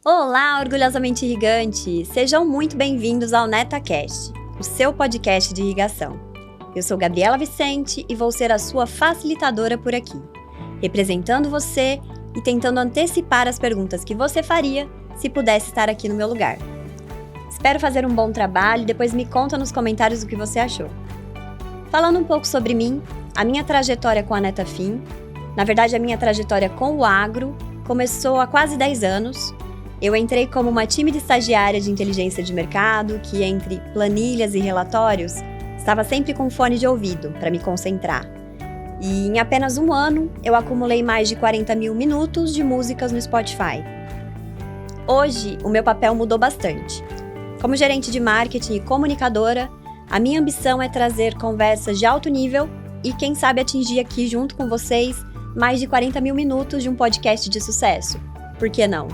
Olá, orgulhosamente irrigantes! Sejam muito bem-vindos ao NetaCast, o seu podcast de irrigação. Eu sou Gabriela Vicente e vou ser a sua facilitadora por aqui, representando você e tentando antecipar as perguntas que você faria se pudesse estar aqui no meu lugar. Espero fazer um bom trabalho e depois me conta nos comentários o que você achou. Falando um pouco sobre mim, a minha trajetória com a Netafim, na verdade a minha trajetória com o agro, começou há quase 10 anos. Eu entrei como uma tímida estagiária de inteligência de mercado que, entre planilhas e relatórios, estava sempre com fone de ouvido para me concentrar. E em apenas um ano, eu acumulei mais de 40 mil minutos de músicas no Spotify. Hoje, o meu papel mudou bastante. Como gerente de marketing e comunicadora, a minha ambição é trazer conversas de alto nível e, quem sabe, atingir aqui junto com vocês mais de 40 mil minutos de um podcast de sucesso. Por que não?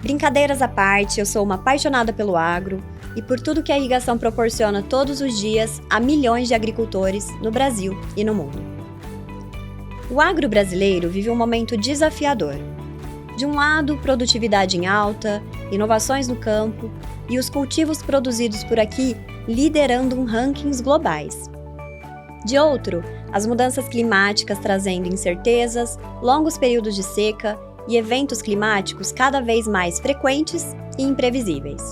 Brincadeiras à parte, eu sou uma apaixonada pelo agro e por tudo que a irrigação proporciona todos os dias a milhões de agricultores no Brasil e no mundo. O agro brasileiro vive um momento desafiador. De um lado, produtividade em alta, inovações no campo e os cultivos produzidos por aqui liderando rankings globais. De outro, as mudanças climáticas trazendo incertezas, longos períodos de seca e eventos climáticos cada vez mais frequentes e imprevisíveis.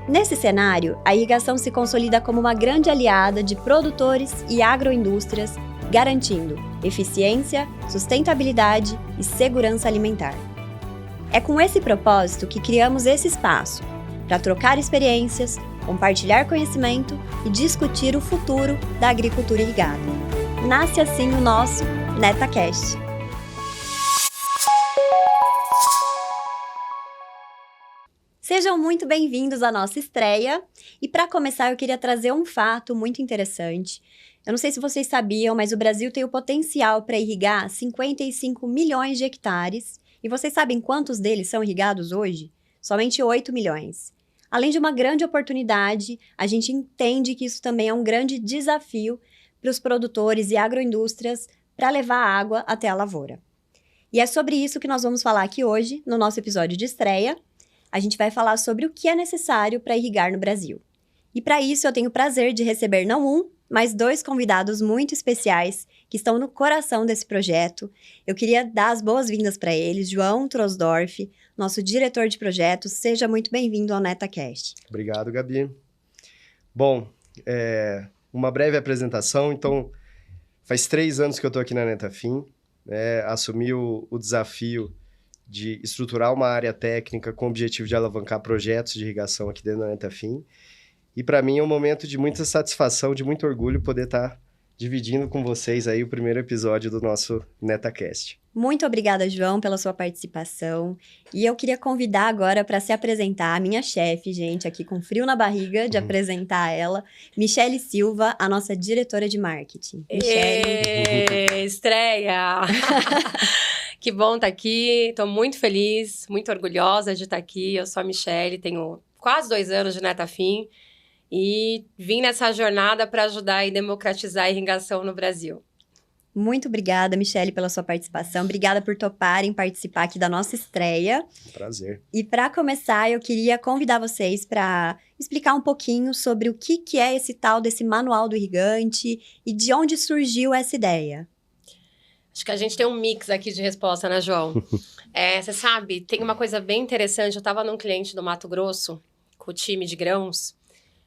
Nesse cenário, a irrigação se consolida como uma grande aliada de produtores e agroindústrias, garantindo eficiência, sustentabilidade e segurança alimentar. É com esse propósito que criamos esse espaço, para trocar experiências, compartilhar conhecimento e discutir o futuro da agricultura irrigada. Nasce assim o nosso NetaCast. Sejam muito bem-vindos à nossa estreia. E para começar, eu queria trazer um fato muito interessante. Eu não sei se vocês sabiam, mas o Brasil tem o potencial para irrigar 55 milhões de hectares. E vocês sabem quantos deles são irrigados hoje? Somente 8 milhões. Além de uma grande oportunidade, a gente entende que isso também é um grande desafio para os produtores e agroindústrias para levar a água até a lavoura. E é sobre isso que nós vamos falar aqui hoje, no nosso episódio de estreia. A gente vai falar sobre o que é necessário para irrigar no Brasil. E para isso eu tenho o prazer de receber não um, mas 2 convidados muito especiais que estão no coração desse projeto. Eu queria dar as boas-vindas para eles, João Trosdorff, nosso diretor de projetos. Seja muito bem-vindo ao NetaCast. Obrigado, Gabi. Bom, uma breve apresentação. Então, faz 3 anos que eu estou aqui na Netafim. Assumi o desafio de estruturar uma área técnica com o objetivo de alavancar projetos de irrigação aqui dentro da Netafim. E para mim é um momento de muita satisfação, de muito orgulho poder estar dividindo com vocês aí o primeiro episódio do nosso NetaCast. Muito obrigada, João, pela sua participação. E eu queria convidar agora para se apresentar a minha chefe, gente, aqui com frio na barriga de apresentar ela, Michele Silva, a nossa diretora de marketing. Michele. Estreia! Que bom estar aqui, estou muito feliz, muito orgulhosa de estar aqui. Eu sou a Michele, tenho quase 2 anos de Netafim e vim nessa jornada para ajudar e democratizar a irrigação no Brasil. Muito obrigada, Michele, pela sua participação. Obrigada por toparem participar aqui da nossa estreia. Prazer. E para começar, eu queria convidar vocês para explicar um pouquinho sobre o que é esse tal desse manual do irrigante e de onde surgiu essa ideia. Acho que a gente tem um mix aqui de resposta, né, João? Você sabe, tem uma coisa bem interessante. Eu estava num cliente do Mato Grosso, com o time de grãos,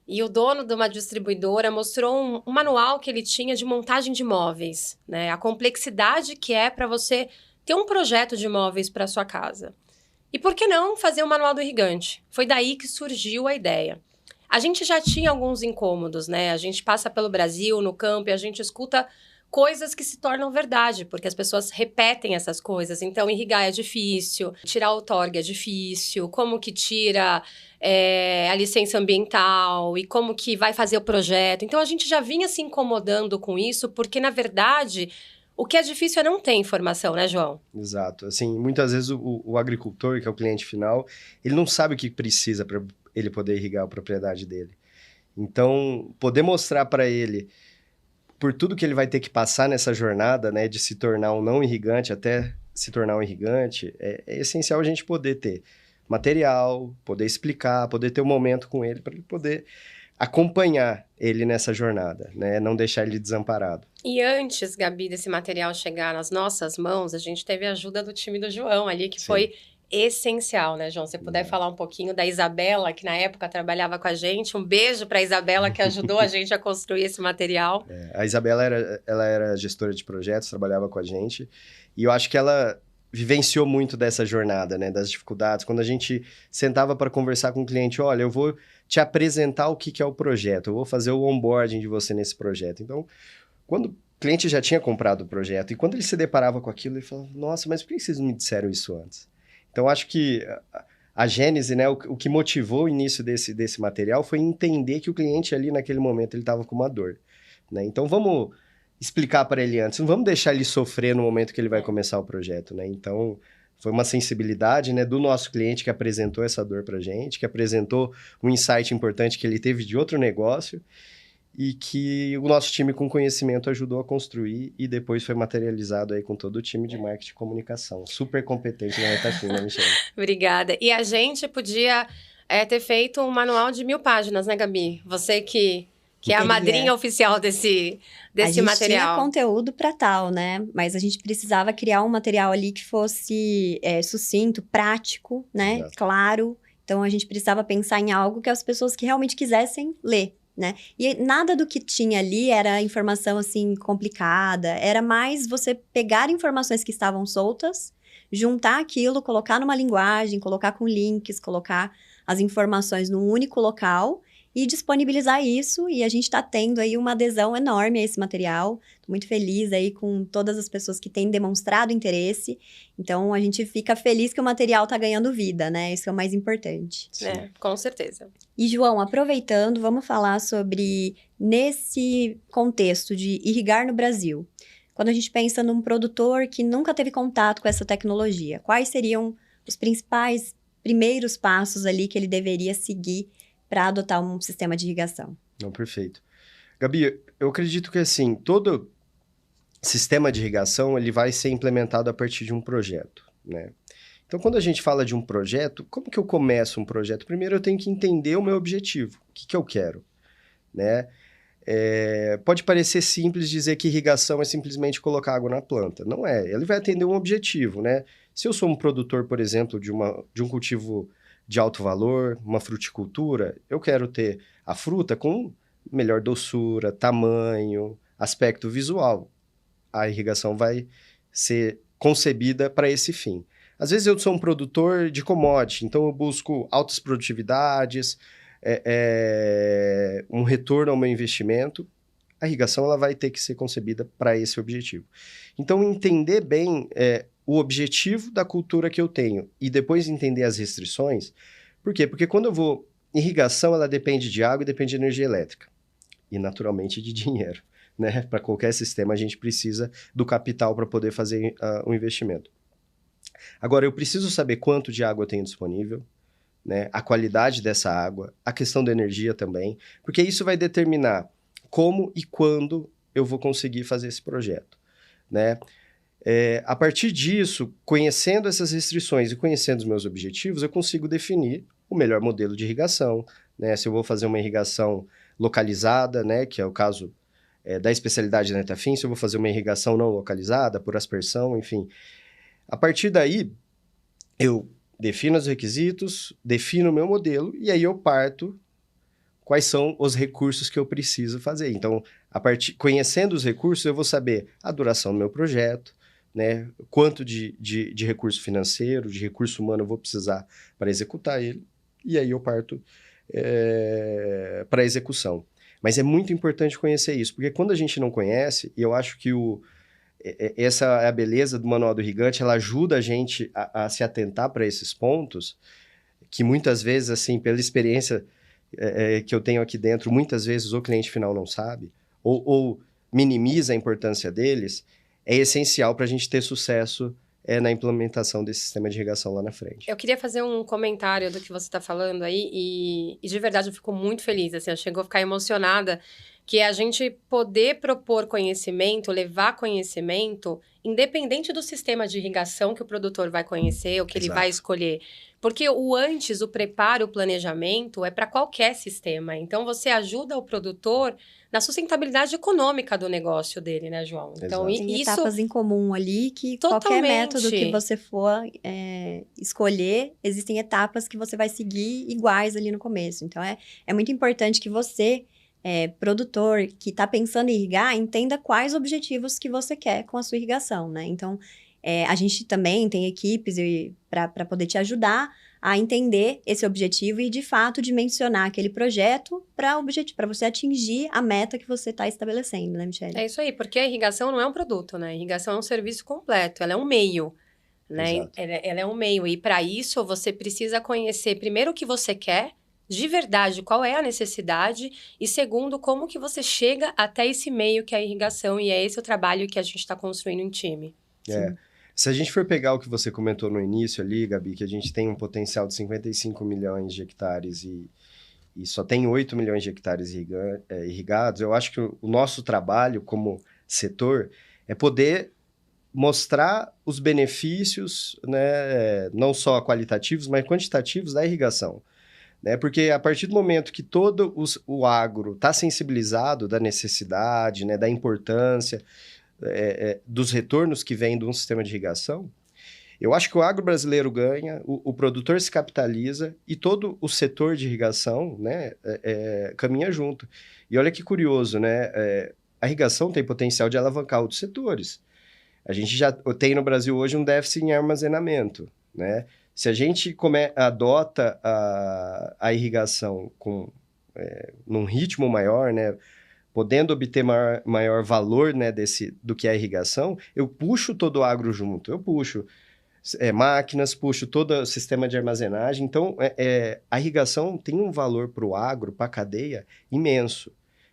e o dono de uma distribuidora mostrou um manual que ele tinha de montagem de móveis, né? A complexidade que é para você ter um projeto de móveis para sua casa. E por que não fazer o manual do irrigante? Foi daí que surgiu a ideia. A gente já tinha alguns incômodos, né? A gente passa pelo Brasil, no campo, e a gente escuta coisas que se tornam verdade, porque as pessoas repetem essas coisas. Então, irrigar é difícil, tirar o outorga é difícil, como que tira a licença ambiental e como que vai fazer o projeto. Então, a gente já vinha se incomodando com isso, porque, na verdade, o que é difícil é não ter informação, né, João? Exato. Assim, muitas vezes o agricultor, que é o cliente final, ele não sabe o que precisa para ele poder irrigar a propriedade dele. Então, poder mostrar para ele por tudo que ele vai ter que passar nessa jornada, né, de se tornar um não irrigante até se tornar um irrigante, é essencial a gente poder ter material, poder explicar, poder ter um momento com ele, para ele poder acompanhar ele nessa jornada, né? Não deixar ele desamparado. E antes, Gabi, desse material chegar nas nossas mãos, a gente teve a ajuda do time do João ali, que foi essencial, né, João? Se você puder falar um pouquinho da Isabela, que na época trabalhava com a gente. Um beijo para a Isabela, que ajudou a gente a construir esse material. A Isabela ela era gestora de projetos, trabalhava com a gente. E eu acho que ela vivenciou muito dessa jornada, né, das dificuldades. Quando a gente sentava para conversar com o cliente, olha, eu vou te apresentar o que é o projeto, eu vou fazer o onboarding de você nesse projeto. Então, quando o cliente já tinha comprado o projeto, e quando ele se deparava com aquilo, ele falava, nossa, mas por que vocês não me disseram isso antes? Então, acho que a gênese, né, o que motivou o início desse material foi entender que o cliente ali, naquele momento, ele estava com uma dor, né? Então, vamos explicar para ele antes, não vamos deixar ele sofrer no momento que ele vai começar o projeto, né? Então, foi uma sensibilidade, né, do nosso cliente que apresentou essa dor para a gente, que apresentou um insight importante que ele teve de outro negócio, e que o nosso time com conhecimento ajudou a construir e depois foi materializado aí com todo o time de marketing e comunicação. Super competente na Netafim, né, Michelle? Obrigada. E a gente podia ter feito um manual de 1000 páginas, né, Gabi? Você que é a madrinha oficial desse material. A gente tinha conteúdo para tal, né? Mas a gente precisava criar um material ali que fosse sucinto, prático, né? Exato. Claro. Então, a gente precisava pensar em algo que as pessoas que realmente quisessem ler. Né? E nada do que tinha ali era informação, assim, complicada. Era mais você pegar informações que estavam soltas, juntar aquilo, colocar numa linguagem, colocar com links, colocar as informações num único local e disponibilizar isso. E a gente está tendo aí uma adesão enorme a esse material. Estou muito feliz aí com todas as pessoas que têm demonstrado interesse. Então, a gente fica feliz que o material está ganhando vida, né? Isso é o mais importante. Com certeza. E, João, aproveitando, vamos falar sobre, nesse contexto de irrigar no Brasil, quando a gente pensa num produtor que nunca teve contato com essa tecnologia, quais seriam os principais primeiros passos ali que ele deveria seguir para adotar um sistema de irrigação? Não, perfeito. Gabi, eu acredito que, assim, todo sistema de irrigação, ele vai ser implementado a partir de um projeto, né? Então, quando a gente fala de um projeto, como que eu começo um projeto? Primeiro, eu tenho que entender o meu objetivo. O que eu quero, né? Pode parecer simples dizer que irrigação é simplesmente colocar água na planta. Não é. Ele vai atender um objetivo, né? Se eu sou um produtor, por exemplo, de um cultivo de alto valor, uma fruticultura, eu quero ter a fruta com melhor doçura, tamanho, aspecto visual. A irrigação vai ser concebida para esse fim. Às vezes eu sou um produtor de commodity, então eu busco altas produtividades, um retorno ao meu investimento. A irrigação ela vai ter que ser concebida para esse objetivo. Então, entender bem o objetivo da cultura que eu tenho e depois entender as restrições. Por quê? Porque quando eu vou... Irrigação, ela depende de água e depende de energia elétrica. E, naturalmente, de dinheiro, né? Para qualquer sistema, a gente precisa do capital para poder fazer o investimento. Agora, eu preciso saber quanto de água eu tenho disponível, né? A qualidade dessa água, a questão da energia também, porque isso vai determinar como e quando eu vou conseguir fazer esse projeto, né? A partir disso, conhecendo essas restrições e conhecendo os meus objetivos, eu consigo definir o melhor modelo de irrigação, né? Se eu vou fazer uma irrigação localizada, né? Que é o caso da especialidade da Netafim, se eu vou fazer uma irrigação não localizada, por aspersão, enfim. A partir daí, eu defino os requisitos, defino o meu modelo e aí eu parto quais são os recursos que eu preciso fazer. Então, conhecendo os recursos, eu vou saber a duração do meu projeto, né? Quanto de recurso financeiro, de recurso humano eu vou precisar para executar ele, e aí eu parto para a execução. Mas é muito importante conhecer isso, porque quando a gente não conhece, e eu acho que essa é a beleza do Manual do Irrigante, ela ajuda a gente a se atentar para esses pontos, que muitas vezes, assim, pela experiência que eu tenho aqui dentro, muitas vezes o cliente final não sabe, ou minimiza a importância deles, é essencial para a gente ter sucesso na implementação desse sistema de irrigação lá na frente. Eu queria fazer um comentário do que você está falando aí, e de verdade eu fico muito feliz, assim, eu chego a ficar emocionada, que é a gente poder propor conhecimento, levar conhecimento, independente do sistema de irrigação que o produtor vai conhecer, ou que ele vai escolher. Porque o antes, o preparo, o planejamento é para qualquer sistema. Então, você ajuda o produtor na sustentabilidade econômica do negócio dele, né, João? Então, Exato. Tem isso etapas em comum ali que qualquer método que você for escolher, existem etapas que você vai seguir iguais ali no começo. Então, é muito importante que você, produtor, que está pensando em irrigar, entenda quais objetivos que você quer com a sua irrigação, né? Então, a gente também tem equipes para poder te ajudar a entender esse objetivo e, de fato, dimensionar aquele projeto para você atingir a meta que você está estabelecendo, né, Michele? É isso aí, porque a irrigação não é um produto, né? A irrigação é um serviço completo, ela é um meio, né? Exato. Ela é um meio, e para isso você precisa conhecer primeiro o que você quer, de verdade, qual é a necessidade, e segundo, como que você chega até esse meio que é a irrigação, e é esse o trabalho que a gente está construindo em time. Se a gente for pegar o que você comentou no início ali, Gabi, que a gente tem um potencial de 55 milhões de hectares e só tem 8 milhões de hectares irrigados, eu acho que o nosso trabalho como setor é poder mostrar os benefícios, né, não só qualitativos, mas quantitativos da irrigação. Né? Porque a partir do momento que todo o agro está sensibilizado da necessidade, né, da importância dos retornos que vêm de um sistema de irrigação, eu acho que o agro brasileiro ganha, o produtor se capitaliza e todo o setor de irrigação, né, caminha junto. E olha que curioso, né? A irrigação tem potencial de alavancar outros setores. A gente já tem no Brasil hoje um déficit em armazenamento, né? Se a gente adota a irrigação num ritmo maior, né, podendo obter maior valor, né, do que a irrigação, eu puxo todo o agro junto, eu puxo máquinas, puxo todo o sistema de armazenagem. Então, a irrigação tem um valor para o agro, para a cadeia, imenso.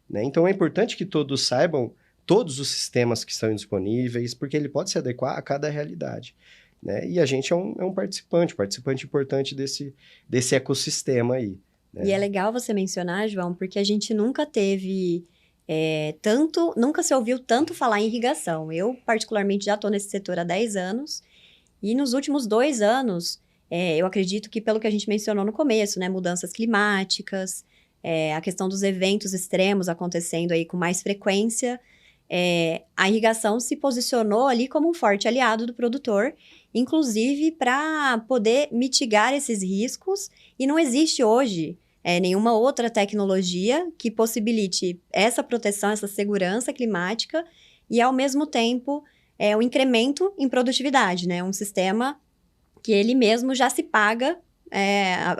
Né? Então, é importante que todos saibam todos os sistemas que estão disponíveis, porque ele pode se adequar a cada realidade. Né? E a gente é um participante importante desse ecossistema aí. Né? E é legal você mencionar, João, porque a gente nunca teve nunca se ouviu tanto falar em irrigação. Eu, particularmente, já estou nesse setor há 10 anos, e nos últimos 2 anos, eu acredito que, pelo que a gente mencionou no começo, né, mudanças climáticas, a questão dos eventos extremos acontecendo aí com mais frequência, a irrigação se posicionou ali como um forte aliado do produtor, inclusive para poder mitigar esses riscos, e não existe hoje nenhuma outra tecnologia que possibilite essa proteção, essa segurança climática e, ao mesmo tempo, o incremento em produtividade, né? Um sistema que ele mesmo já se paga,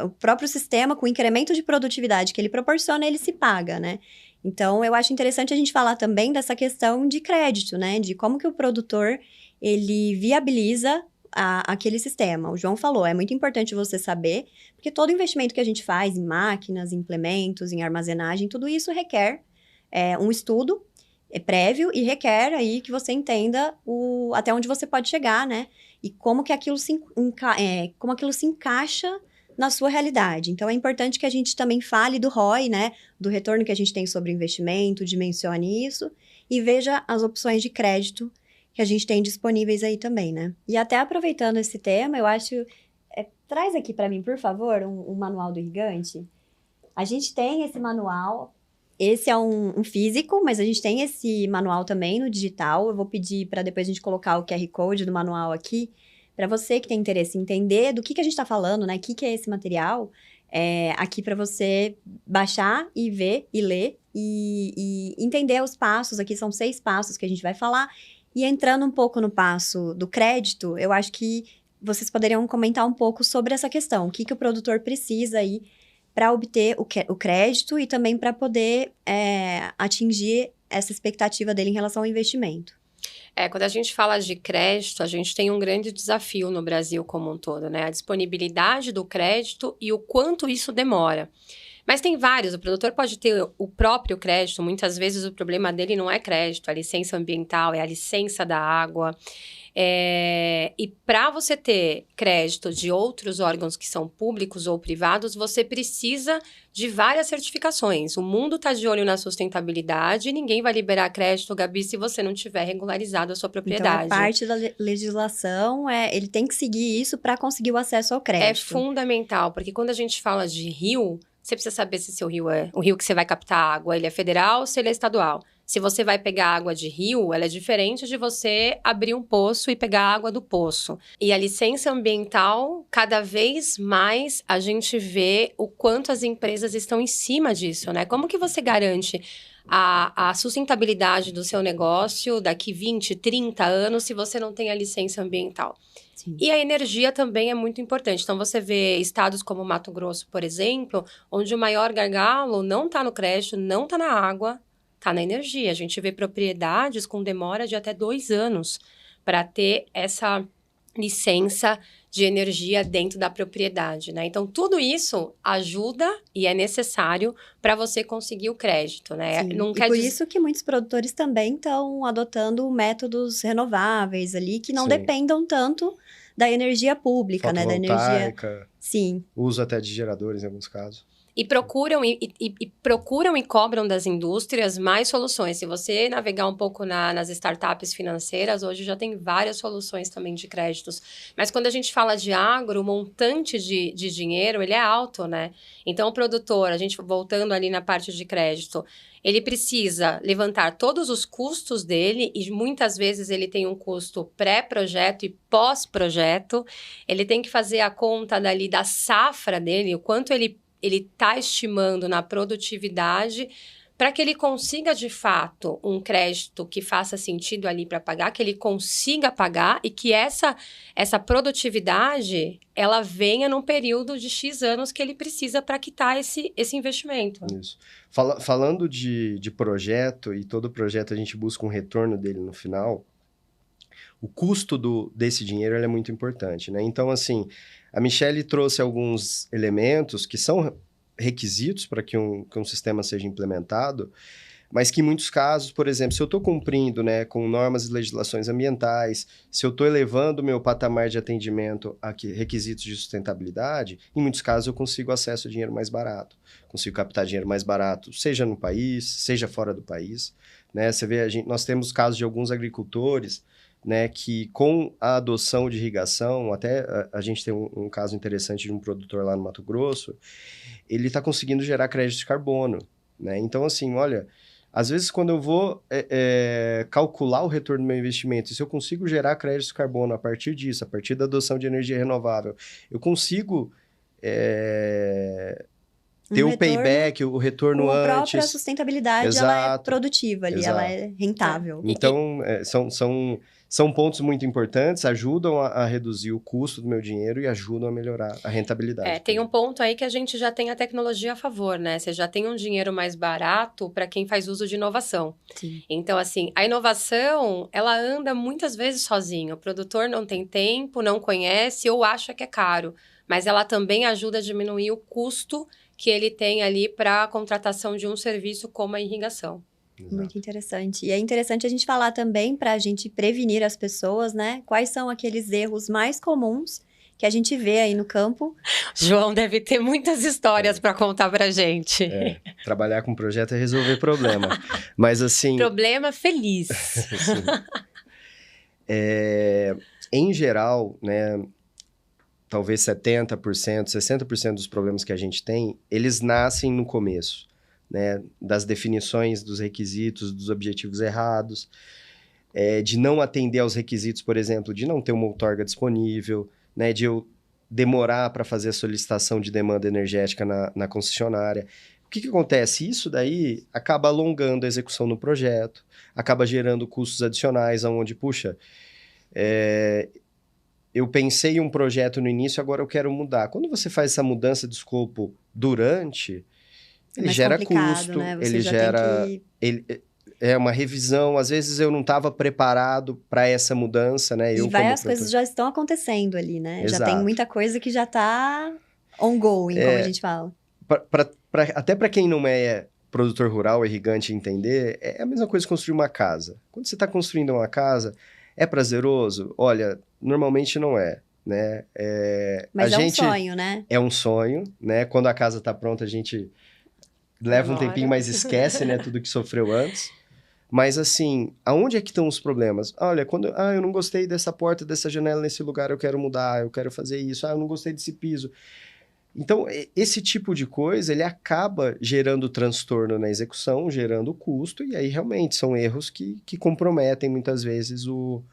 o próprio sistema, com o incremento de produtividade que ele proporciona, ele se paga, né? Então, eu acho interessante a gente falar também dessa questão de crédito, né? De como que o produtor, ele viabiliza aquele sistema. O João falou, é muito importante você saber, porque todo investimento que a gente faz em máquinas, em implementos, em armazenagem, tudo isso requer um estudo prévio e requer aí que você entenda até onde você pode chegar, né? E como que aquilo como aquilo se encaixa na sua realidade. Então, é importante que a gente também fale do ROI, né? Do retorno que a gente tem sobre o investimento, dimensione isso e veja as opções de crédito que a gente tem disponíveis aí também, né? E até aproveitando esse tema, eu acho... traz aqui para mim, por favor, um manual do irrigante. A gente tem esse manual, esse é um físico, mas a gente tem esse manual também no digital. Eu vou pedir para depois a gente colocar o QR Code do manual aqui, para você que tem interesse em entender do que a gente está falando, né? O que é esse material, aqui para você baixar e ver e ler e entender os passos. Aqui são 6 passos que a gente vai falar. E entrando um pouco no passo do crédito, eu acho que vocês poderiam comentar um pouco sobre essa questão. O que o produtor precisa aí para obter o crédito e também para poder atingir essa expectativa dele em relação ao investimento. Quando a gente fala de crédito, a gente tem um grande desafio no Brasil como um todo, né? A disponibilidade do crédito e o quanto isso demora. Mas tem vários, o produtor pode ter o próprio crédito, muitas vezes o problema dele não é crédito, a licença ambiental, é a licença da água. E para você ter crédito de outros órgãos que são públicos ou privados, você precisa de várias certificações. O mundo está de olho na sustentabilidade e ninguém vai liberar crédito, Gabi, se você não tiver regularizado a sua propriedade. Então, parte da legislação, ele tem que seguir isso para conseguir o acesso ao crédito. É fundamental, porque quando a gente fala de rio, você precisa saber se seu rio o rio que você vai captar água, ele é federal ou se ele é estadual. Se você vai pegar água de rio, ela é diferente de você abrir um poço e pegar a água do poço. E a licença ambiental, cada vez mais a gente vê o quanto as empresas estão em cima disso, né? Como que você garante a sustentabilidade do seu negócio daqui 20, 30 anos se você não tem a licença ambiental? Sim. E a energia também é muito importante. Então, você vê estados como Mato Grosso, por exemplo, onde o maior gargalo não está no crédito, não está na água, está na energia. A gente vê propriedades com demora de até 2 anos para ter essa licença de energia dentro da propriedade, né? Então, tudo isso ajuda e é necessário para você conseguir o crédito, né? Sim. Não E quer por dizer... isso que muitos produtores também estão adotando métodos renováveis ali, que não Sim. dependam tanto da energia pública, né? Da energia... Fotovoltaica, Sim. uso até de geradores em alguns casos. E procuram e cobram das indústrias mais soluções. Se você navegar um pouco nas startups financeiras, hoje já tem várias soluções também de créditos. Mas quando a gente fala de agro, o montante de dinheiro, ele é alto, né? Então, o produtor, a gente voltando ali na parte de crédito, ele precisa levantar todos os custos dele e muitas vezes ele tem um custo pré-projeto e pós-projeto. Ele tem que fazer a conta dali da safra dele, o quanto ele está estimando na produtividade para que ele consiga, de fato, um crédito que faça sentido ali para pagar, que ele consiga pagar e que essa produtividade, ela venha num período de X anos que ele precisa para quitar esse investimento. Isso. Falando de projeto, e todo projeto a gente busca um retorno dele no final, o custo desse dinheiro ele é muito importante, né? Então, assim, a Michelle trouxe alguns elementos que são requisitos para que um sistema seja implementado, mas que em muitos casos, por exemplo, se eu estou cumprindo, né, com normas e legislações ambientais, se eu estou elevando o meu patamar de atendimento a requisitos de sustentabilidade, em muitos casos eu consigo acesso a dinheiro mais barato, consigo captar dinheiro mais barato, seja no país, seja fora do país, né? Você vê, nós temos casos de alguns agricultores, né, que com a adoção de irrigação, até a gente tem um caso interessante de um produtor lá no Mato Grosso, ele está conseguindo gerar crédito de carbono, né? Então, assim, olha, às vezes quando eu vou calcular o retorno do meu investimento, se eu consigo gerar crédito de carbono a partir disso, a partir da adoção de energia renovável, eu consigo ter o payback, o retorno antes. A própria sustentabilidade, Exato, ela é produtiva ali, exato. Ela é rentável. Então, são pontos muito importantes, ajudam a reduzir o custo do meu dinheiro e ajudam a melhorar a rentabilidade. Tem um ponto aí que a gente já tem a tecnologia a favor, né? Você já tem um dinheiro mais barato para quem faz uso de inovação. Sim. Então, assim, a inovação, ela anda muitas vezes sozinha. O produtor não tem tempo, não conhece ou acha que é caro. Mas ela também ajuda a diminuir o custo que ele tem ali para a contratação de um serviço como a irrigação. Exato. Muito interessante. E é interessante a gente falar também para a gente prevenir as pessoas, né? Quais são aqueles erros mais comuns que a gente vê aí no campo. João deve ter muitas histórias para contar pra gente. Trabalhar com projeto é resolver problema. Mas assim... Problema feliz. Em geral, né, talvez 70%, 60% dos problemas que a gente tem, eles nascem no começo, né, das definições dos requisitos, dos objetivos errados, de não atender aos requisitos, por exemplo, de não ter uma outorga disponível, né, de eu demorar para fazer a solicitação de demanda energética na concessionária. O que acontece? Isso daí acaba alongando a execução do projeto, acaba gerando custos adicionais, onde, puxa, eu pensei em um projeto no início, agora eu quero mudar. Quando você faz essa mudança de escopo durante, ele gera custo, né? ele gera... É uma revisão, às vezes eu não estava preparado para essa mudança, né? E várias coisas já estão acontecendo ali, né? Exato. Já tem muita coisa que já está ongoing, como a gente fala. até para quem não é produtor rural, irrigante, entender, é a mesma coisa construir uma casa. Quando você está construindo uma casa, é prazeroso? Olha, normalmente não é, né? Mas um sonho, né? É um sonho, né? Quando a casa está pronta, a gente leva um tempinho, mas esquece, né? Tudo que sofreu antes. Mas, assim, aonde é que estão os problemas? Olha, eu não gostei dessa porta, dessa janela nesse lugar, eu quero mudar, eu quero fazer isso. Eu não gostei desse piso. Então, esse tipo de coisa, ele acaba gerando transtorno na execução, gerando custo, e aí realmente são erros que comprometem muitas vezes o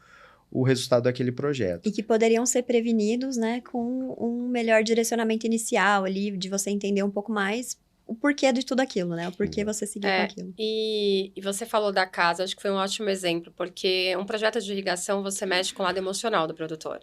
resultado daquele projeto. E que poderiam ser prevenidos, né, com um melhor direcionamento inicial ali, de você entender um pouco mais o porquê de tudo aquilo, né? O porquê você seguir com aquilo. E você falou da casa, acho que foi um ótimo exemplo, porque um projeto de irrigação, você mexe com o lado emocional do produtor.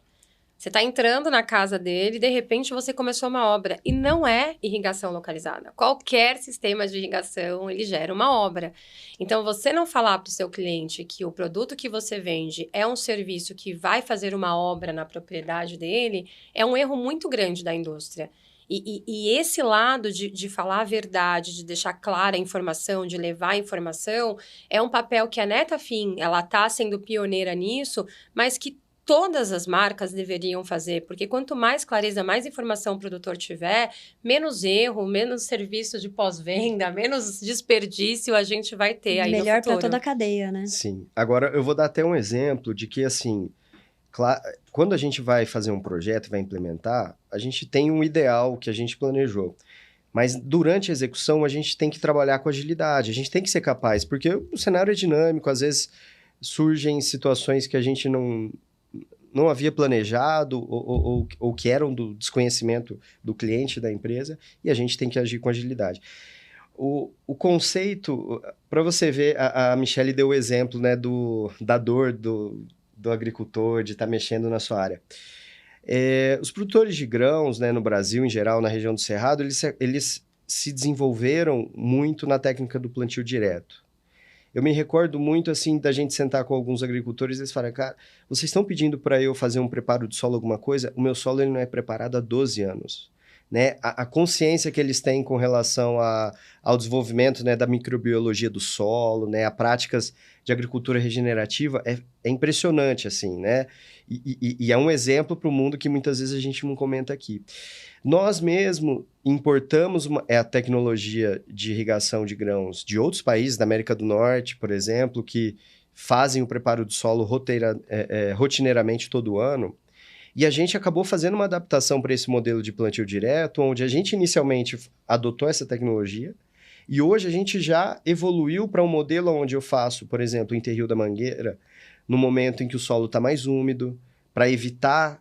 Você está entrando na casa dele e, de repente, você começou uma obra. E não é irrigação localizada. Qualquer sistema de irrigação, ele gera uma obra. Então, você não falar para o seu cliente que o produto que você vende é um serviço que vai fazer uma obra na propriedade dele, é um erro muito grande da indústria. E esse lado de falar a verdade, de deixar clara a informação, de levar a informação, é um papel que a Netafim, ela está sendo pioneira nisso, mas que todas as marcas deveriam fazer, porque quanto mais clareza, mais informação o produtor tiver, menos erro, menos serviço de pós-venda, menos desperdício a gente vai ter aí no futuro. Melhor para toda a cadeia, né? Sim. Agora, eu vou dar até um exemplo de que, assim, quando a gente vai fazer um projeto, vai implementar, a gente tem um ideal que a gente planejou. Mas durante a execução, a gente tem que trabalhar com agilidade, a gente tem que ser capaz, porque o cenário é dinâmico, às vezes surgem situações que a gente não havia planejado ou que eram do desconhecimento do cliente da empresa, e a gente tem que agir com agilidade. O conceito, para você ver, a Michelle deu o exemplo, né, da dor do agricultor, de estar mexendo na sua área. Os produtores de grãos, né, no Brasil, em geral, na região do Cerrado, eles se desenvolveram muito na técnica do plantio direto. Eu me recordo muito, assim, da gente sentar com alguns agricultores e eles falam, cara, vocês estão pedindo para eu fazer um preparo de solo, alguma coisa? O meu solo ele não é preparado há 12 anos. Né? A consciência que eles têm com relação ao desenvolvimento, né, da microbiologia do solo, né, a práticas de agricultura regenerativa é impressionante, assim, né? E é um exemplo para o mundo que muitas vezes a gente não comenta aqui. Nós mesmo importamos a tecnologia de irrigação de grãos de outros países, da América do Norte, por exemplo, que fazem o preparo do solo rotineiramente todo ano. E a gente acabou fazendo uma adaptação para esse modelo de plantio direto, onde a gente inicialmente adotou essa tecnologia, e hoje a gente já evoluiu para um modelo onde eu faço, por exemplo, o enterrio da mangueira, no momento em que o solo está mais úmido, para evitar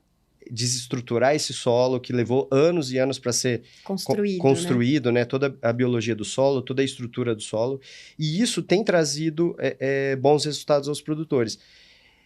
desestruturar esse solo que levou anos e anos para ser construído, né? Toda a biologia do solo, toda a estrutura do solo. E isso tem trazido bons resultados aos produtores.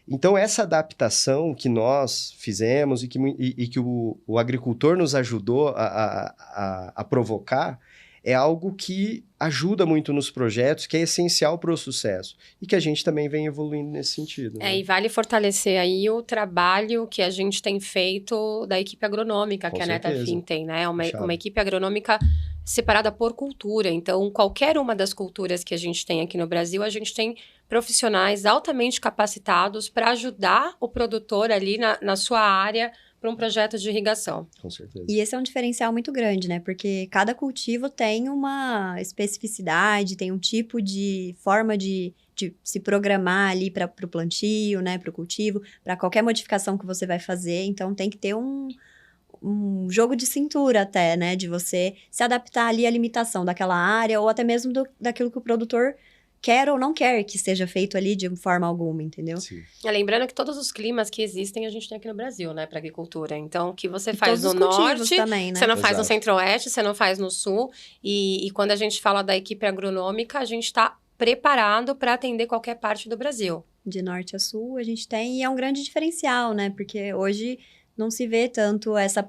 Então, essa adaptação que nós fizemos e que o agricultor nos ajudou a provocar é algo que ajuda muito nos projetos, que é essencial para o sucesso e que a gente também vem evoluindo nesse sentido. Né? E vale fortalecer aí o trabalho que a gente tem feito da equipe agronômica, que a Netafim tem, né? Uma equipe agronômica separada por cultura. Então, qualquer uma das culturas que a gente tem aqui no Brasil, a gente tem profissionais altamente capacitados para ajudar o produtor ali na sua área para um projeto de irrigação. Com certeza. E esse é um diferencial muito grande, né? Porque cada cultivo tem uma especificidade, tem um tipo de forma de se programar ali para o plantio, né? Para o cultivo, para qualquer modificação que você vai fazer. Então, tem que ter um jogo de cintura até, né? De você se adaptar ali à limitação daquela área ou até mesmo daquilo que o produtor quer ou não quer que seja feito ali de forma alguma, entendeu? Sim. Lembrando que todos os climas que existem, a gente tem aqui no Brasil, né, para agricultura. Então, o que você faz no norte, também, né? Você não faz no centro-oeste, você não faz no sul. E quando a gente fala da equipe agronômica, a gente está preparado para atender qualquer parte do Brasil. De norte a sul, a gente tem, e é um grande diferencial, né? Porque hoje não se vê tanto essa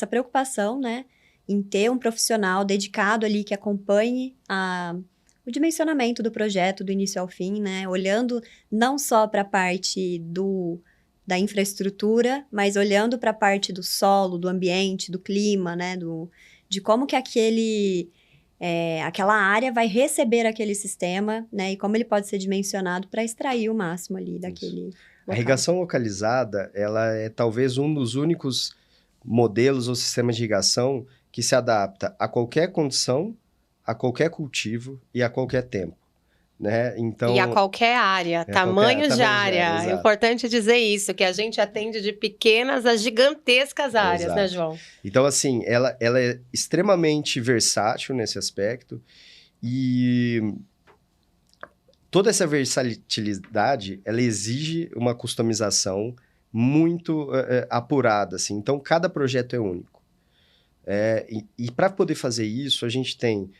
preocupação, né, em ter um profissional dedicado ali que acompanhe o dimensionamento do projeto, do início ao fim, né? Olhando não só para a parte da infraestrutura, mas olhando para a parte do solo, do ambiente, do clima, né? de como que aquela área vai receber aquele sistema, né? E como ele pode ser dimensionado para extrair o máximo ali daquele local. A irrigação localizada, ela é talvez um dos únicos modelos ou sistemas de irrigação que se adapta a qualquer condição, a qualquer cultivo e a qualquer tempo. Né? Então, e a qualquer área, tamanhos de área. É importante dizer isso, que a gente atende de pequenas a gigantescas áreas, exato. Né, João? Então, assim, ela é extremamente versátil nesse aspecto e toda essa versatilidade, ela exige uma customização muito apurada, assim. Então, cada projeto é único. E para poder fazer isso, a gente tem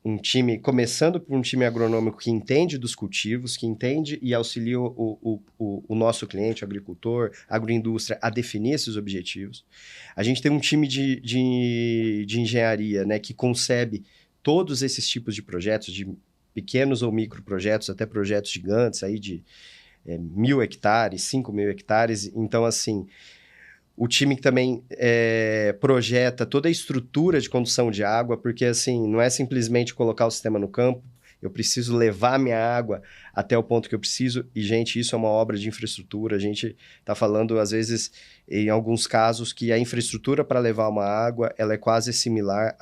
um time, começando por um time agronômico que entende dos cultivos, que entende e auxilia o nosso cliente, o agricultor, a agroindústria, a definir esses objetivos. A gente tem um time de engenharia, né, que concebe todos esses tipos de projetos, de pequenos ou microprojetos, até projetos gigantes aí de 1.000 hectares, 5.000 hectares. Então, assim, o time que também projeta toda a estrutura de condução de água, porque, assim, não é simplesmente colocar o sistema no campo, eu preciso levar minha água até o ponto que eu preciso, e, gente, isso é uma obra de infraestrutura. A gente está falando, às vezes, em alguns casos, que a infraestrutura para levar uma água, ela é quase similar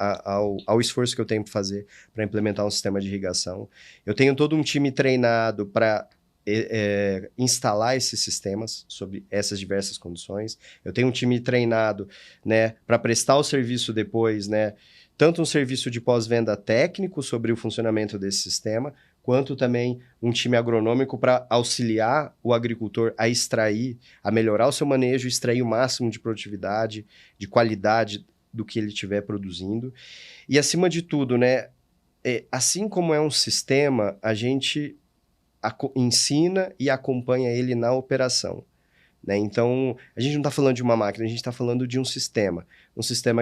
ao esforço que eu tenho que fazer para implementar um sistema de irrigação. Eu tenho todo um time treinado para instalar esses sistemas sob essas diversas condições. Eu tenho um time treinado, né, para prestar o serviço depois, né, tanto um serviço de pós-venda técnico sobre o funcionamento desse sistema, quanto também um time agronômico para auxiliar o agricultor a extrair, a melhorar o seu manejo, extrair o máximo de produtividade, de qualidade do que ele estiver produzindo. E, acima de tudo, né, assim como é um sistema, a gente ensina e acompanha ele na operação, né? Então, a gente não está falando de uma máquina, a gente está falando de um sistema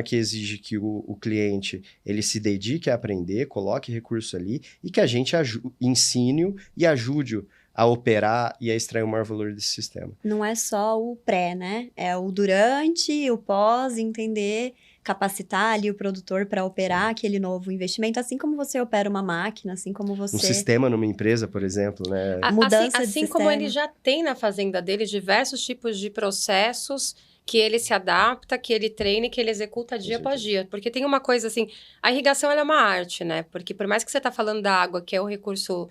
que exige que o cliente ele se dedique a aprender, coloque recurso ali e que a gente ensine-o e ajude-o a operar e a extrair o maior valor desse sistema. Não é só o pré, né? É o durante, o pós, entender, capacitar ali o produtor para operar aquele novo investimento, assim como você opera uma máquina, assim como você... Um sistema numa empresa, por exemplo, né? Mudança assim de como sistema. ele já tem na fazenda dele diversos tipos de processos que ele se adapta, que ele treina e que ele executa dia após dia. Porque tem uma coisa assim, a irrigação ela é uma arte, né? Porque por mais que você está falando da água, que é o recurso,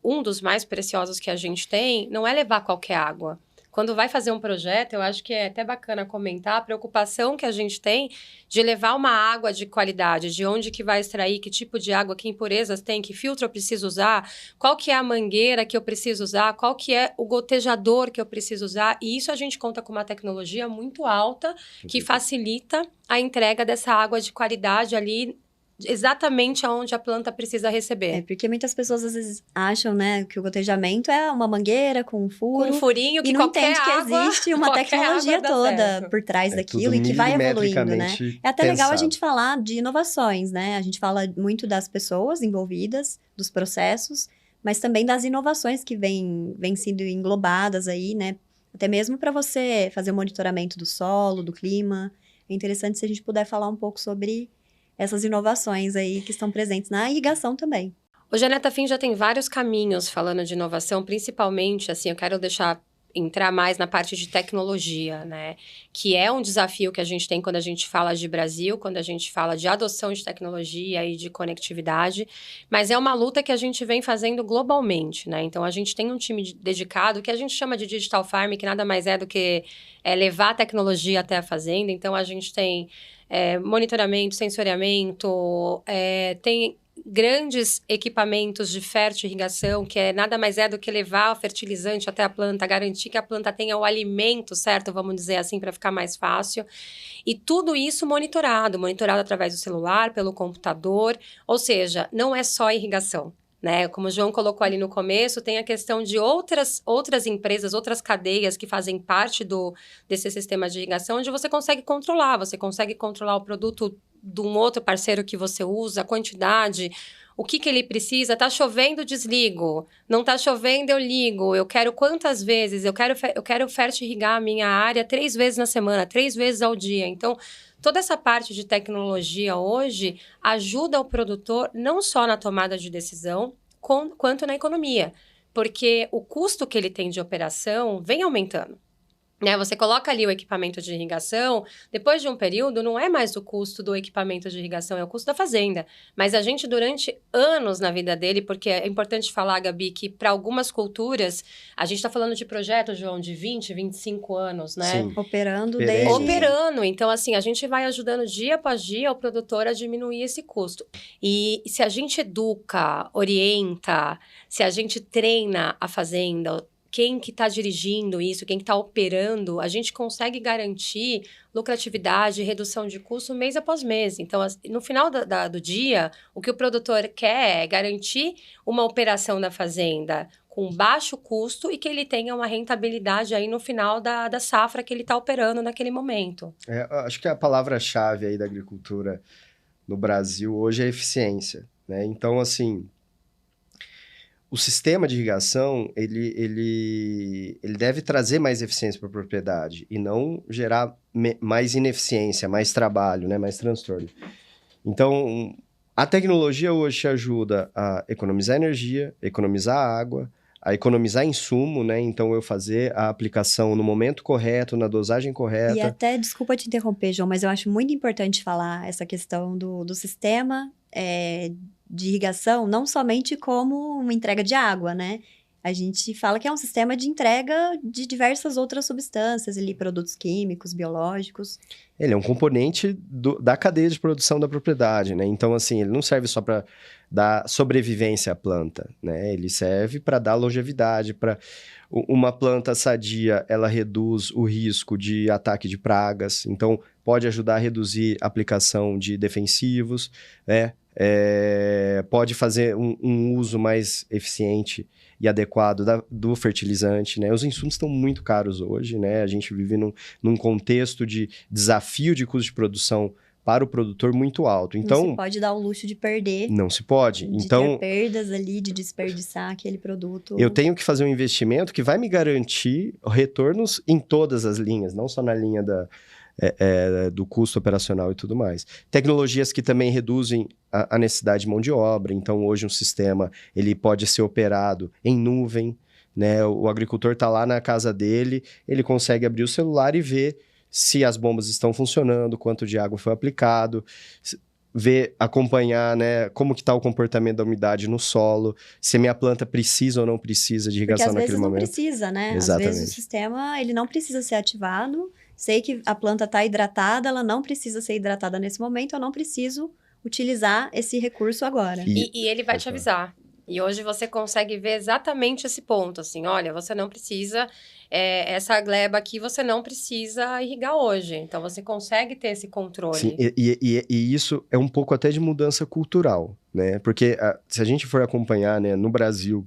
um dos mais preciosos que a gente tem, não é levar qualquer água. Quando vai fazer um projeto, eu acho que é até bacana comentar a preocupação que a gente tem de levar uma água de qualidade, de onde que vai extrair, que tipo de água, que impurezas tem, que filtro eu preciso usar, qual que é a mangueira que eu preciso usar, qual que é o gotejador que eu preciso usar. E isso a gente conta com uma tecnologia muito alta que facilita a entrega dessa água de qualidade ali exatamente aonde a planta precisa receber. Porque muitas pessoas às vezes acham, né, que o gotejamento é uma mangueira com um furo. Com um furinho que e não entende que existe uma tecnologia toda por trás daquilo e que vai evoluindo, né? É até legal a gente falar de inovações, né? A gente fala muito das pessoas envolvidas, dos processos, mas também das inovações que vêm sendo englobadas aí, né? Até mesmo para você fazer o monitoramento do solo, do clima. É interessante se a gente puder falar um pouco sobre essas inovações aí que estão presentes na irrigação também. Hoje a Netafim já tem vários caminhos falando de inovação, principalmente, assim, eu quero entrar mais na parte de tecnologia, né? Que é um desafio que a gente tem quando a gente fala de Brasil, quando a gente fala de adoção de tecnologia e de conectividade, mas é uma luta que a gente vem fazendo globalmente, né? Então, a gente tem um time dedicado que a gente chama de Digital Farm, que nada mais é do que levar a tecnologia até a fazenda. Então, a gente tem monitoramento, sensoriamento, tem grandes equipamentos de fertirrigação, que nada mais é do que levar o fertilizante até a planta, garantir que a planta tenha o alimento certo, vamos dizer assim, para ficar mais fácil. E tudo isso monitorado através do celular, pelo computador, ou seja, não é só irrigação. Né? Como o João colocou ali no começo, tem a questão de outras empresas, outras cadeias que fazem parte desse sistema de irrigação, onde você consegue controlar o produto de um outro parceiro que você usa, a quantidade, o que ele precisa. Tá chovendo, desligo. Não tá chovendo, eu ligo. Eu quero quantas vezes? Eu quero fertirrigar a minha área 3 vezes na semana, 3 vezes ao dia. Então, toda essa parte de tecnologia hoje ajuda o produtor não só na tomada de decisão, quanto na economia. Porque o custo que ele tem de operação vem aumentando. Né, você coloca ali o equipamento de irrigação, depois de um período, não é mais o custo do equipamento de irrigação, é o custo da fazenda. Mas a gente, durante anos na vida dele, porque é importante falar, Gabi, que para algumas culturas, a gente está falando de projetos, João, de 20, 25 anos, né? Sim. Operando Perene. desde... Operando. Então, assim, a gente vai ajudando dia após dia o produtor a diminuir esse custo. E se a gente educa, orienta, se a gente treina a fazenda, quem que está dirigindo isso, quem que está operando, a gente consegue garantir lucratividade, redução de custo mês após mês. Então, no final do dia, o que o produtor quer é garantir uma operação da fazenda com baixo custo e que ele tenha uma rentabilidade aí no final da safra que ele está operando naquele momento. Acho que a palavra-chave aí da agricultura no Brasil hoje é eficiência, né? Então, assim, o sistema de irrigação, ele deve trazer mais eficiência para a propriedade e não gerar mais ineficiência, mais trabalho, né? Mais transtorno. Então, a tecnologia hoje te ajuda a economizar energia, economizar água, a economizar insumo, né? Então, eu fazer a aplicação no momento correto, na dosagem correta. E até, desculpa te interromper, João, mas eu acho muito importante falar essa questão do sistema de irrigação, não somente como uma entrega de água, né? A gente fala que é um sistema de entrega de diversas outras substâncias, ali, produtos químicos, biológicos. Ele é um componente da cadeia de produção da propriedade, né? Então, assim, ele não serve só para dar sobrevivência à planta, né? Ele serve para dar longevidade, para uma planta sadia, ela reduz o risco de ataque de pragas, então pode ajudar a reduzir a aplicação de defensivos, né? Pode fazer um uso mais eficiente e adequado do fertilizante, né? Os insumos estão muito caros hoje, né? A gente vive num contexto de desafio de custo de produção para o produtor muito alto. Então, não se pode dar o luxo de perder. Não se pode. De então, ter perdas ali, de desperdiçar aquele produto. Eu tenho que fazer um investimento que vai me garantir retornos em todas as linhas, não só na linha do custo operacional e tudo mais. Tecnologias que também reduzem a necessidade de mão de obra. Então, hoje um sistema ele pode ser operado em nuvem, né? O agricultor está lá na casa dele, ele consegue abrir o celular e ver se as bombas estão funcionando, quanto de água foi aplicado, acompanhar, né, como que está o comportamento da umidade no solo, se a minha planta precisa ou não precisa de irrigação naquele momento. Porque às vezes não precisa, né? Exatamente. Às vezes o sistema ele não precisa ser ativado. Sei que a planta está hidratada, ela não precisa ser hidratada nesse momento, eu não preciso utilizar esse recurso agora. E ele vai te avisar. E hoje você consegue ver exatamente esse ponto, assim, olha, você não precisa, essa gleba aqui você não precisa irrigar hoje. Então, você consegue ter esse controle. Sim, e isso é um pouco até de mudança cultural, né? Porque se a gente for acompanhar, né, no Brasil,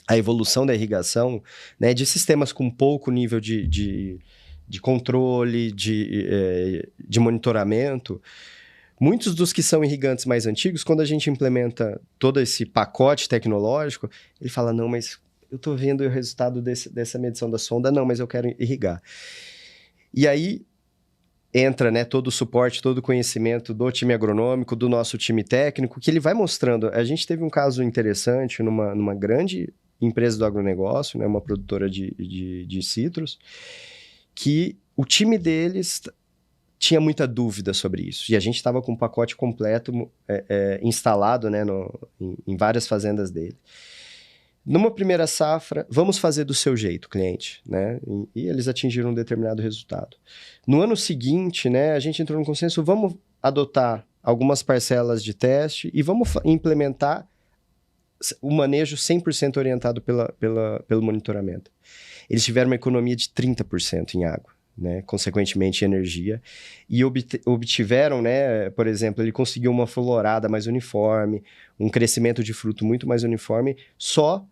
a evolução da irrigação, né, de sistemas com pouco nível de controle, de monitoramento, muitos dos que são irrigantes mais antigos, quando a gente implementa todo esse pacote tecnológico, ele fala, não, mas eu estou vendo o resultado dessa medição da sonda, não, mas eu quero irrigar. E aí entra, né, todo o suporte, todo o conhecimento do time agronômico, do nosso time técnico, que ele vai mostrando. A gente teve um caso interessante numa grande empresa do agronegócio, né, uma produtora de citros, que o time deles tinha muita dúvida sobre isso. E a gente estava com um pacote completo instalado, né, em várias fazendas dele. Numa primeira safra, vamos fazer do seu jeito, cliente, né? E eles atingiram um determinado resultado. No ano seguinte, né, a gente entrou num consenso, vamos adotar algumas parcelas de teste e vamos implementar o manejo 100% orientado pelo monitoramento. Eles tiveram uma economia de 30% em água, né? Consequentemente, energia, e obtiveram, né, por exemplo, ele conseguiu uma florada mais uniforme, um crescimento de fruto muito mais uniforme, só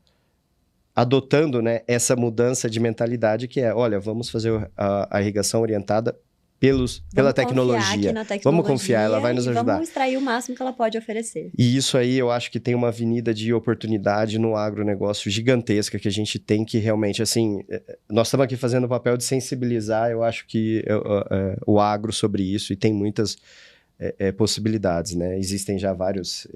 adotando, né, essa mudança de mentalidade que olha, vamos fazer a irrigação orientada pela tecnologia. Vamos confiar, ela vai nos ajudar. Vamos extrair o máximo que ela pode oferecer. E isso aí eu acho que tem uma avenida de oportunidade no agronegócio gigantesca que a gente tem que realmente, assim, nós estamos aqui fazendo o papel de sensibilizar, eu acho que o agro sobre isso, e tem muitas possibilidades, né? Existem já vários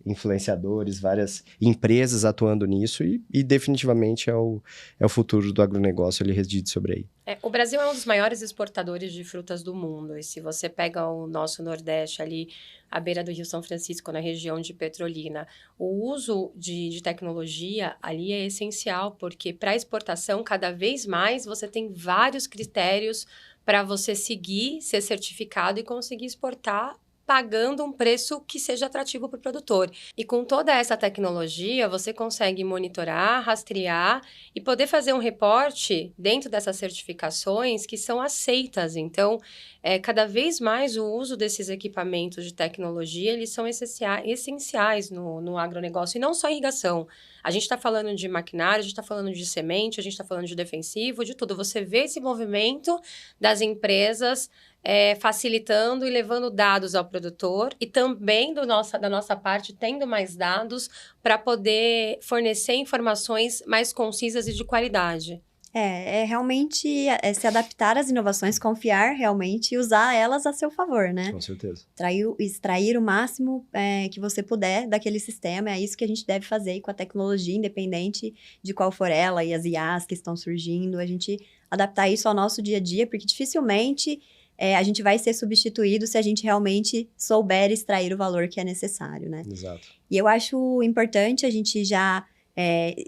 influenciadores, várias empresas atuando nisso e definitivamente é o futuro do agronegócio, ele reside sobre aí. O Brasil é um dos maiores exportadores de frutas do mundo, e se você pega o nosso Nordeste ali, à beira do Rio São Francisco, na região de Petrolina, o uso de tecnologia ali é essencial, porque para exportação, cada vez mais, você tem vários critérios para você seguir, ser certificado e conseguir exportar pagando um preço que seja atrativo para o produtor. E com toda essa tecnologia, você consegue monitorar, rastrear e poder fazer um reporte dentro dessas certificações que são aceitas. Então, cada vez mais o uso desses equipamentos de tecnologia, eles são essenciais no agronegócio, e não só irrigação. A gente está falando de maquinário, a gente está falando de semente, a gente está falando de defensivo, de tudo. Você vê esse movimento das empresas facilitando e levando dados ao produtor, e também da nossa parte tendo mais dados para poder fornecer informações mais concisas e de qualidade. Realmente se adaptar às inovações, confiar realmente e usar elas a seu favor, né? Com certeza. Extrair o máximo que você puder daquele sistema, é isso que a gente deve fazer, e com a tecnologia, independente de qual for ela, e as IAs que estão surgindo, a gente adaptar isso ao nosso dia a dia, porque dificilmente a gente vai ser substituído se a gente realmente souber extrair o valor que é necessário, né? Exato. E eu acho importante a gente já...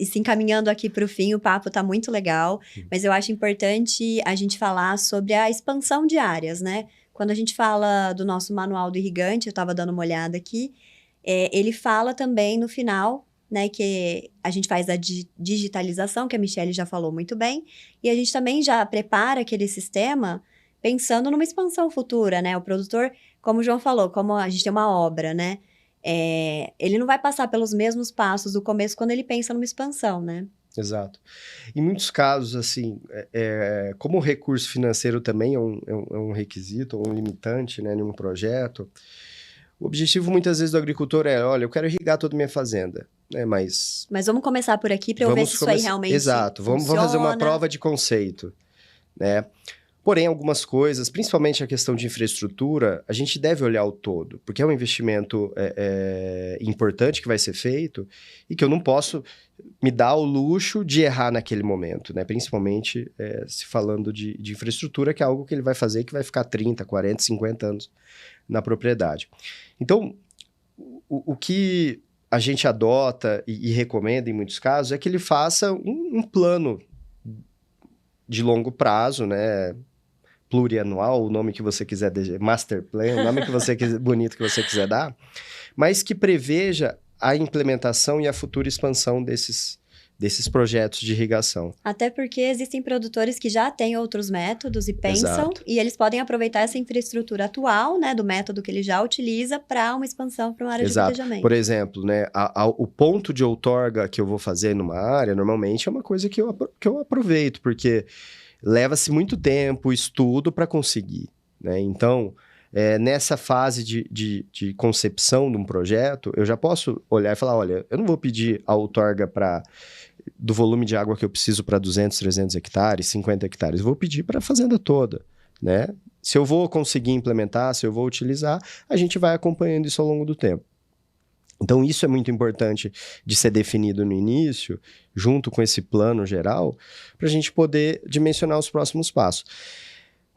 se encaminhando aqui para o fim, o papo está muito legal, mas eu acho importante a gente falar sobre a expansão de áreas, né? Quando a gente fala do nosso manual do irrigante, eu estava dando uma olhada aqui, ele fala também no final, né, que a gente faz a digitalização, que a Michelle já falou muito bem, e a gente também já prepara aquele sistema pensando numa expansão futura, né? O produtor, como o João falou, como a gente tem uma obra, né? Ele não vai passar pelos mesmos passos do começo quando ele pensa numa expansão, né? Exato. Em muitos casos, assim, como o recurso financeiro também é um requisito, um limitante, né, em um projeto, o objetivo muitas vezes do agricultor olha, eu quero irrigar toda a minha fazenda, né, mas vamos começar por aqui para eu ver se isso aí realmente Exato, vamos fazer uma prova de conceito, né? Porém, algumas coisas, principalmente a questão de infraestrutura, a gente deve olhar o todo, porque é um investimento importante que vai ser feito e que eu não posso me dar o luxo de errar naquele momento, né? Principalmente se falando de infraestrutura, que é algo que ele vai fazer que vai ficar 30, 40, 50 anos na propriedade. Então, o que a gente adota e recomenda em muitos casos é que ele faça um plano de longo prazo, né? Plurianual, o nome que você quiser, master plan, o nome que você bonito que você quiser dar, mas que preveja a implementação e a futura expansão desses projetos de irrigação. Até porque existem produtores que já têm outros métodos e pensam, Exato. E eles podem aproveitar essa infraestrutura atual, né, do método que ele já utiliza para uma expansão para uma área Exato. de gotejamento. Por exemplo, né, o ponto de outorga que eu vou fazer numa área, normalmente é uma coisa que eu aproveito, porque leva-se muito tempo, estudo para conseguir, né? Então, nessa fase de concepção de um projeto, eu já posso olhar e falar, olha, eu não vou pedir a outorga do volume de água que eu preciso para 200, 300 hectares, 50 hectares. Eu vou pedir para a fazenda toda, né? Se eu vou conseguir implementar, se eu vou utilizar, a gente vai acompanhando isso ao longo do tempo. Então, isso é muito importante de ser definido no início, junto com esse plano geral, para a gente poder dimensionar os próximos passos.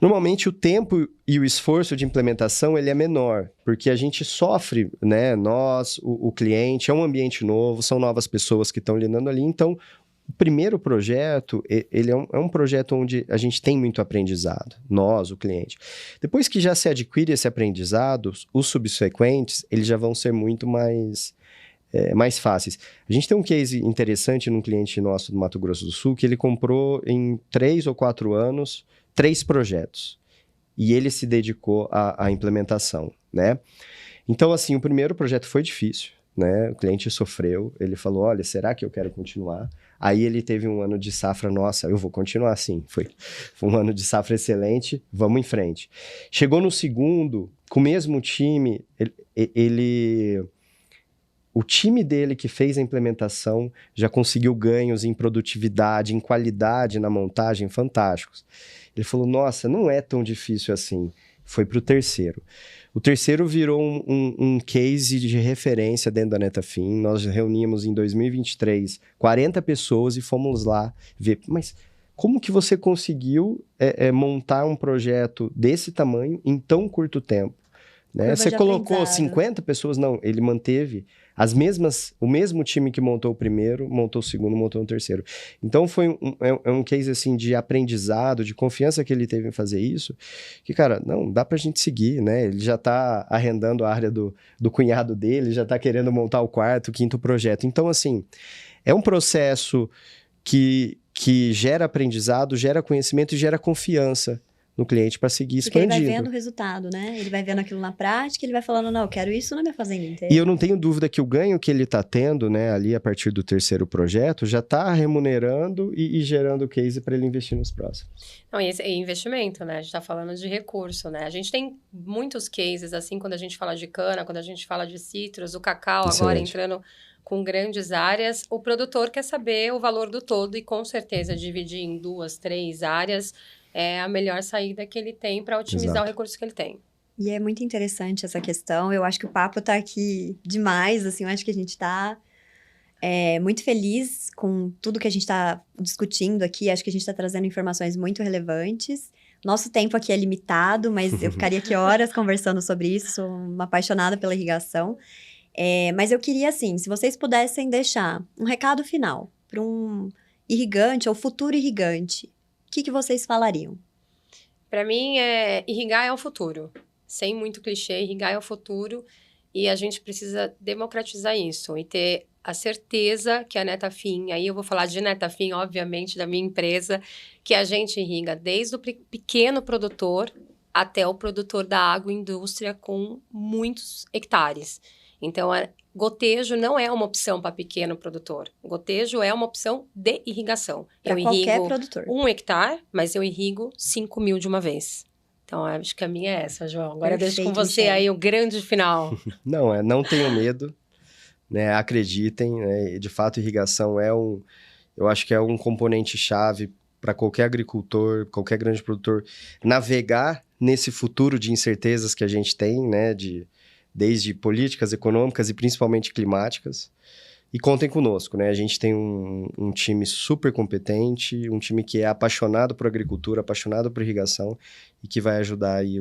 Normalmente, o tempo e o esforço de implementação ele é menor, porque a gente sofre, né? Nós, o cliente, é um ambiente novo, são novas pessoas que estão lidando ali. Então, o primeiro projeto, ele é um projeto onde a gente tem muito aprendizado, nós, o cliente. Depois que já se adquire esse aprendizado, os subsequentes, eles já vão ser muito mais fáceis. A gente tem um case interessante num cliente nosso do Mato Grosso do Sul, que ele comprou em 3 ou 4 anos, 3 projetos. E ele se dedicou à implementação, né? Então, assim, o primeiro projeto foi difícil. né? O cliente sofreu, ele falou, olha, será que eu quero continuar? Aí ele teve um ano de safra, nossa, eu vou continuar sim. Foi um ano de safra excelente, vamos em frente. Chegou no segundo, com o mesmo time, o time dele que fez a implementação já conseguiu ganhos em produtividade, em qualidade na montagem fantásticos. Ele falou, nossa, não é tão difícil assim. Foi para o terceiro. O terceiro virou um case de referência dentro da Netafim. Nós reunimos em 2023 40 pessoas e fomos lá ver, mas como que você conseguiu montar um projeto desse tamanho em tão curto tempo? Né? Você colocou 50 pessoas? Não, ele manteve o mesmo time que montou o primeiro, montou o segundo, montou o terceiro. Então foi um case assim de aprendizado, de confiança que ele teve em fazer isso, que, cara, não, dá pra gente seguir, né? Ele já tá arrendando a área do cunhado dele, já tá querendo montar o quarto, o quinto projeto. Então, assim, é um processo que gera aprendizado, gera conhecimento e gera confiança no cliente para seguir expandindo. Porque ele vai vendo o resultado, né? Ele vai vendo aquilo na prática, ele vai falando, não, eu quero isso na minha fazenda inteira. E eu não tenho dúvida que o ganho que ele está tendo, né, ali a partir do terceiro projeto, já está remunerando e gerando case para ele investir nos próximos. Não, e esse é investimento, né? A gente está falando de recurso, né? A gente tem muitos cases, assim, quando a gente fala de cana, quando a gente fala de citros, o cacau agora entrando com grandes áreas, o produtor quer saber o valor do todo e, com certeza, dividir em 2, 3 áreas é a melhor saída que ele tem para otimizar o recurso que ele tem. E é muito interessante essa questão. Eu acho que o papo tá aqui demais, assim, eu acho que a gente tá muito feliz com tudo que a gente tá discutindo aqui. Acho que a gente tá trazendo informações muito relevantes. Nosso tempo aqui é limitado, mas eu ficaria aqui horas conversando sobre isso. Sou uma apaixonada pela irrigação. Mas eu queria, assim, se vocês pudessem deixar um recado final para um irrigante ou futuro irrigante, o que vocês falariam? Para mim, irrigar é o futuro. Sem muito clichê, irrigar é o futuro. E a gente precisa democratizar isso e ter a certeza que a Netafim, aí eu vou falar de Netafim, obviamente, da minha empresa, que a gente irriga desde o pequeno produtor até o produtor da agroindústria com muitos hectares. Então, gotejo não é uma opção para pequeno produtor. Gotejo é uma opção de irrigação. Para qualquer produtor. 1 hectare, mas eu irrigo 5.000 de uma vez. Então, acho que a minha é essa, João. Agora Perfeito, deixo com você Michele. aí o grande final. Não tenham medo, né? Acreditem, né? De fato, irrigação eu acho que é um componente-chave para qualquer agricultor, qualquer grande produtor, navegar nesse futuro de incertezas que a gente tem, né? Desde políticas, econômicas e principalmente climáticas. E contem conosco, né? A gente tem um time super competente, um time que é apaixonado por agricultura, apaixonado por irrigação e que vai ajudar aí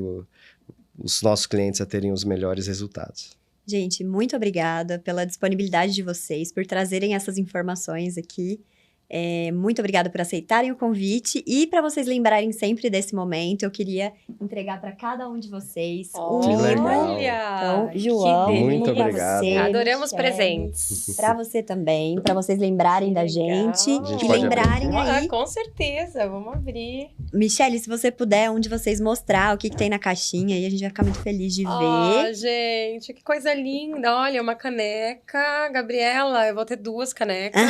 os nossos clientes a terem os melhores resultados. Gente, muito obrigada pela disponibilidade de vocês, por trazerem essas informações aqui. Muito obrigada por aceitarem o convite e para vocês lembrarem sempre desse momento, eu queria entregar para cada um de vocês um livro. Então, João, muito obrigado. Você, Adoramos Michele, presentes. para você também, para vocês lembrarem da gente e pode lembrarem aí. Com certeza, vamos abrir. Michele, se você puder, um de vocês mostrar o que tem na caixinha, aí a gente vai ficar muito feliz de ver. Gente, que coisa linda. Olha, uma caneca. Gabriela, eu vou ter 2 canecas.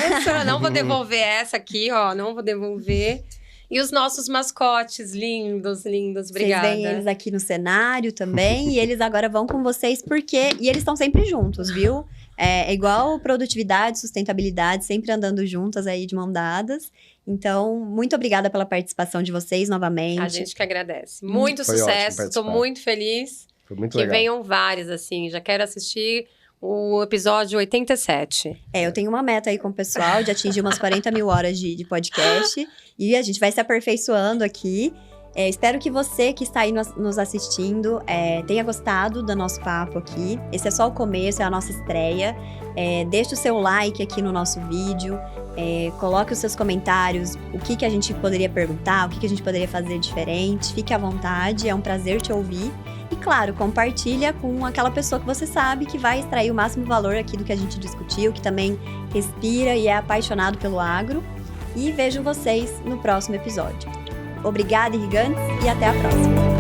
Não vou devolver essa aqui, ó. Não vou devolver. E os nossos mascotes, lindos, lindos. Obrigada. Vocês veem eles aqui no cenário também. E eles agora vão com vocês porque... E eles estão sempre juntos, viu? É igual produtividade, sustentabilidade, sempre andando juntas aí de mão dadas. Então, muito obrigada pela participação de vocês novamente. A gente que agradece. Muito Foi sucesso. Estou muito feliz. Foi muito que legal. venham vários, assim. Já quero assistir o episódio 87. Eu tenho uma meta aí com o pessoal de atingir umas 40 mil horas de podcast. E a gente vai se aperfeiçoando aqui. Espero que você que está aí nos assistindo tenha gostado do nosso papo aqui. Esse é só o começo, é a nossa estreia. Deixe o seu like aqui no nosso vídeo. Coloque os seus comentários, o que a gente poderia perguntar, o que a gente poderia fazer diferente. Fique à vontade, é um prazer te ouvir. E claro, compartilha com aquela pessoa que você sabe que vai extrair o máximo valor aqui do que a gente discutiu, que também respira e é apaixonado pelo agro. E vejo vocês no próximo episódio. Obrigada, irrigantes, e até a próxima!